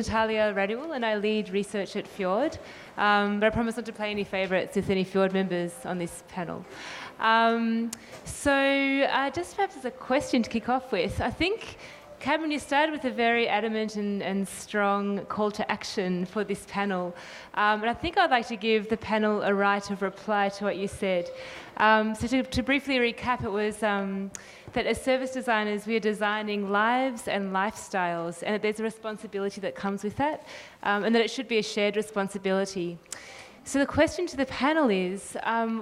Natalia Radul, and I lead research at Fjord. But I promise not to play any favourites with any Fjord members on this panel. Just perhaps as a question to kick off with, I think, Cameron, you started with a very adamant and strong call to action for this panel. And I think I'd like to give the panel a right of reply to what you said. To briefly recap, it was that as service designers, we are designing lives and lifestyles, and that there's a responsibility that comes with that, and that it should be a shared responsibility. So the question to the panel is,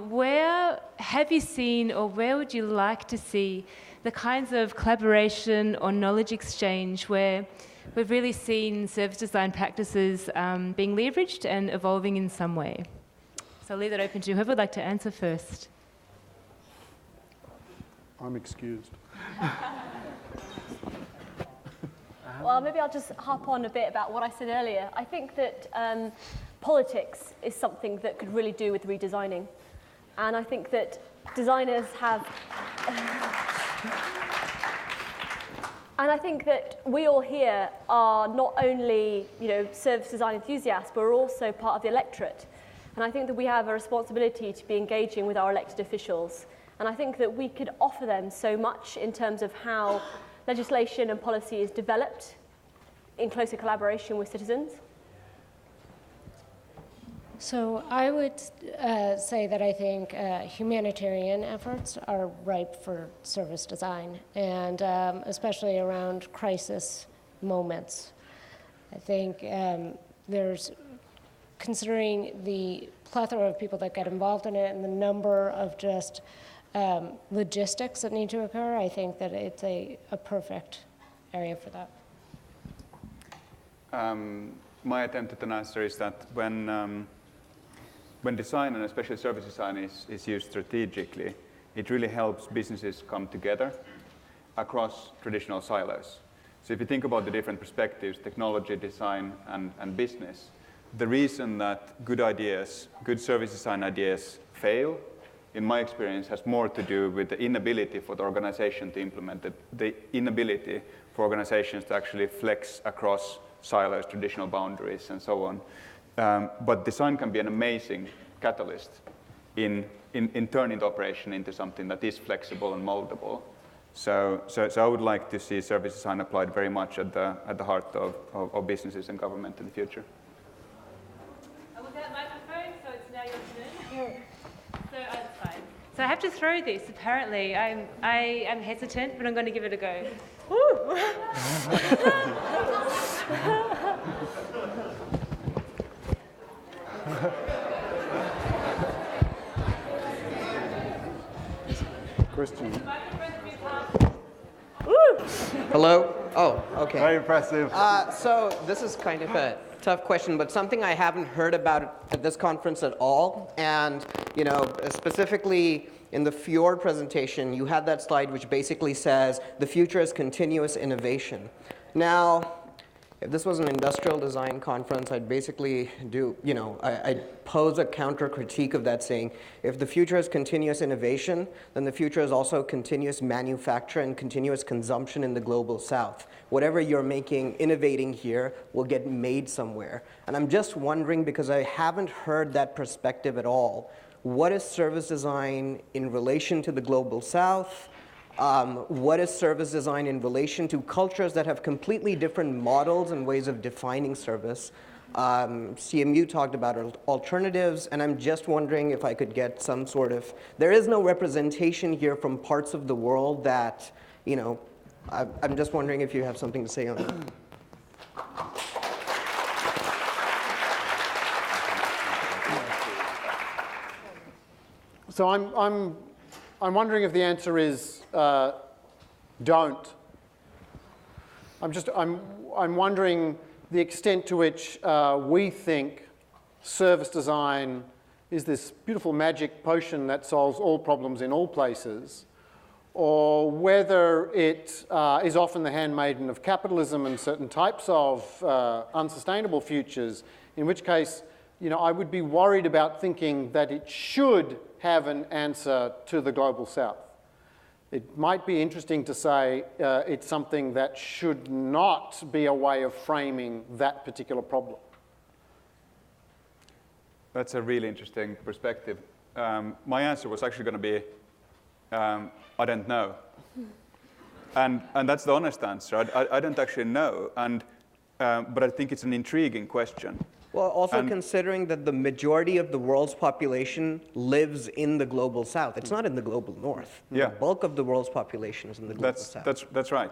where have you seen, or where would you like to see the kinds of collaboration or knowledge exchange where we've really seen service design practices being leveraged and evolving in some way? So I'll leave that open to whoever would like to answer first. I'm excused. Well, maybe I'll just hop on a bit about what I said earlier. I think that politics is something that could really do with redesigning. And I think that designers have... And I think that we all here are not only, service design enthusiasts, but we're also part of the electorate. And I think that we have a responsibility to be engaging with our elected officials. And I think that we could offer them so much in terms of how legislation and policy is developed in closer collaboration with citizens. So I would say that I think humanitarian efforts are ripe for service design, and especially around crisis moments. I think there's, considering the plethora of people that get involved in it and the number of just logistics that need to occur, I think that it's a perfect area for that. My attempt at an answer is that when design, and especially service design, is used strategically, it really helps businesses come together across traditional silos. So if you think about the different perspectives, technology, design, and business, the reason that good ideas, good service design ideas fail, in my experience, has more to do with the inability for the organization to implement it, the inability for organizations to actually flex across silos, traditional boundaries, and so on. But design can be an amazing catalyst in turning the operation into something that is flexible and moldable. So I would like to see service design applied very much at the heart of businesses and government in the future. And with that microphone, so it's now your turn. So that's fine. So I have to throw this. Apparently, I am hesitant, but I'm going to give it a go. Woo! Christian. Hello? Oh, okay. Very impressive. So this is kind of a tough question, but something I haven't heard about at this conference at all. And, specifically in the Fjord presentation, you had that slide which basically says the future is continuous innovation. Now, if this was an industrial design conference, I'd basically I'd pose a counter critique of that, saying, if the future is continuous innovation, then the future is also continuous manufacture and continuous consumption in the global south. Whatever you're making, innovating here, will get made somewhere. And I'm just wondering, because I haven't heard that perspective at all, what is service design in relation to the global south? What is service design in relation to cultures that have completely different models and ways of defining service? CMU talked about alternatives, and I'm just wondering if I could get some sort of, there is no representation here from parts of the world that, I'm just wondering if you have something to say on that. So I'm wondering if the answer is don't. I'm wondering the extent to which we think service design is this beautiful magic potion that solves all problems in all places, or whether it is often the handmaiden of capitalism and certain types of unsustainable futures, in which case, I would be worried about thinking that it should have an answer to the global south. It might be interesting to say it's something that should not be a way of framing that particular problem. That's a really interesting perspective. My answer was actually going to be, I don't know. And that's the honest answer. I don't actually know. But I think it's an intriguing question. Well, also considering that the majority of the world's population lives in the global south. It's not in the global north. Yeah. The bulk of the world's population is in the global south. That's right.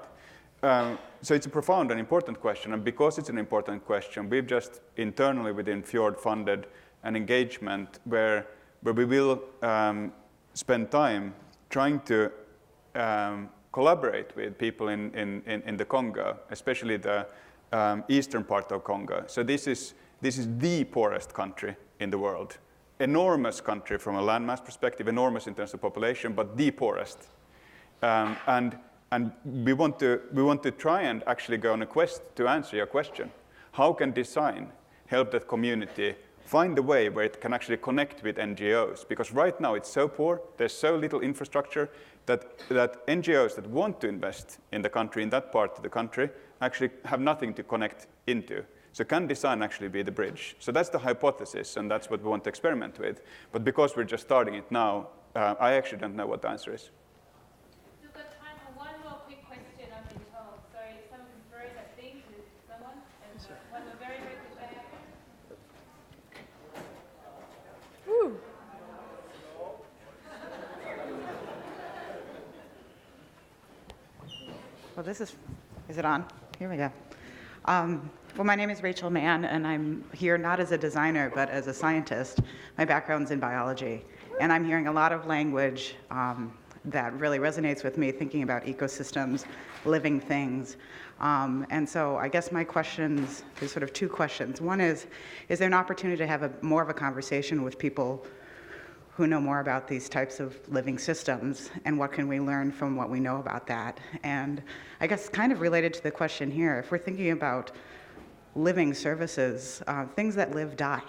So it's a profound and important question. And because it's an important question, we've just internally within Fjord funded an engagement where we will spend time trying to collaborate with people in the Congo, especially the eastern part of Congo. So this is the poorest country in the world. Enormous country from a landmass perspective, enormous in terms of population, but the poorest. And we want to try and actually go on a quest to answer your question. How can design help that community find a way where it can actually connect with NGOs? Because right now it's so poor, there's so little infrastructure that NGOs that want to invest in the country, in that part of the country, actually have nothing to connect into. So can design actually be the bridge? So that's the hypothesis, and that's what we want to experiment with. But because we're just starting it now, I actually don't know what the answer is. We've got time for one more quick question, I've been told. So if someone can throw that thing to someone, and one more very, very quick question. Woo. Well, is it on? Here we go. Well, my name is Rachel Mann, and I'm here not as a designer, but as a scientist. My background's in biology, and I'm hearing a lot of language that really resonates with me, thinking about ecosystems, living things. And so I guess my questions, there's sort of two questions. One is there an opportunity to have more of a conversation with people who know more about these types of living systems, and what can we learn from what we know about that? And I guess kind of related to the question here, if we're thinking about living services, things that live die.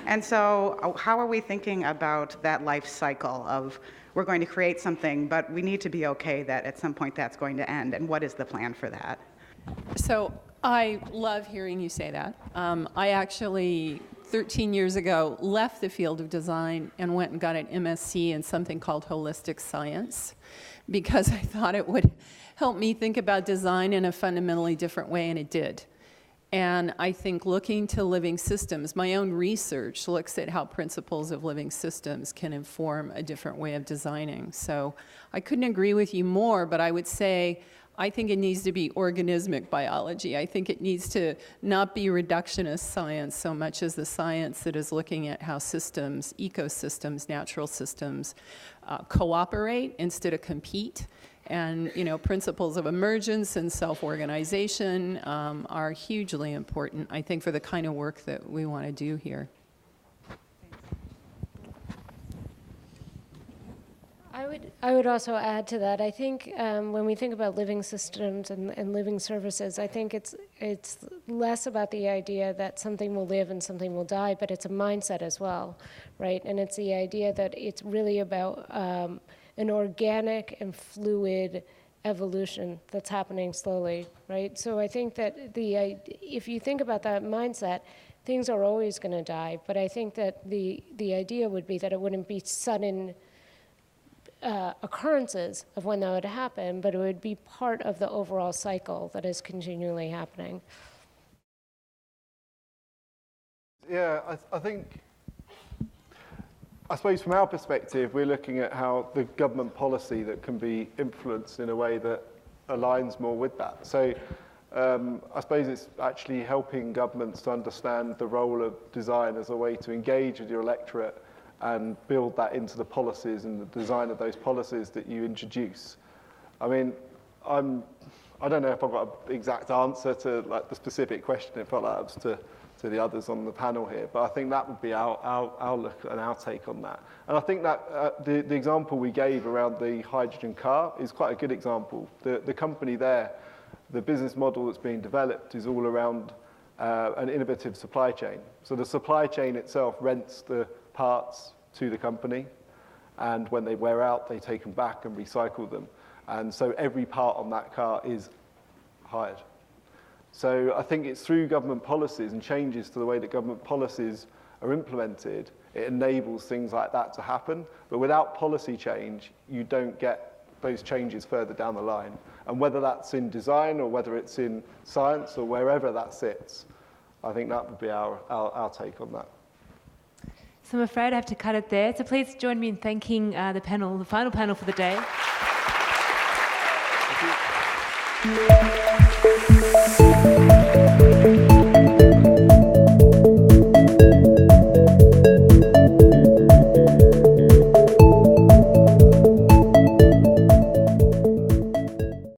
And so how are we thinking about that life cycle of we're going to create something, but we need to be okay that at some point that's going to end, and what is the plan for that? So I love hearing you say that. I actually, 13 years ago, left the field of design and went and got an MSc in something called holistic science, because I thought it would help me think about design in a fundamentally different way, and it did. And I think looking to living systems, my own research looks at how principles of living systems can inform a different way of designing. So I couldn't agree with you more, but I would say I think it needs to be organismic biology. I think it needs to not be reductionist science so much as the science that is looking at how systems, ecosystems, natural systems cooperate instead of compete. And principles of emergence and self-organization are hugely important, I think, for the kind of work that we want to do here. I would also add to that. I think when we think about living systems and living services, I think it's less about the idea that something will live and something will die, but it's a mindset as well, right? And it's the idea that it's really about an organic and fluid evolution that's happening slowly, right? So I think that if you think about that mindset, things are always going to die. But I think that the idea would be that it wouldn't be sudden occurrences of when that would happen, but it would be part of the overall cycle that is continually happening. Yeah, I suppose from our perspective, we're looking at how the government policy that can be influenced in a way that aligns more with that. So I suppose it's actually helping governments to understand the role of design as a way to engage with your electorate and build that into the policies and the design of those policies that you introduce. I mean, I don't know if I've got an exact answer to the specific question. It felt like it was to the others on the panel here, but I think that would be our look and our take on that. And I think that the example we gave around the hydrogen car is quite a good example. The company there, the business model that's being developed is all around an innovative supply chain. So the supply chain itself rents the parts to the company. and when they wear out, they take them back and recycle them. And so every part on that car is hired. So I think it's through government policies and changes to the way that government policies are implemented, it enables things like that to happen. But without policy change, you don't get those changes further down the line. And whether that's in design or whether it's in science or wherever that sits, I think that would be our take on that. So I'm afraid I have to cut it there. So please join me in thanking the panel, the final panel for the day. Thank you.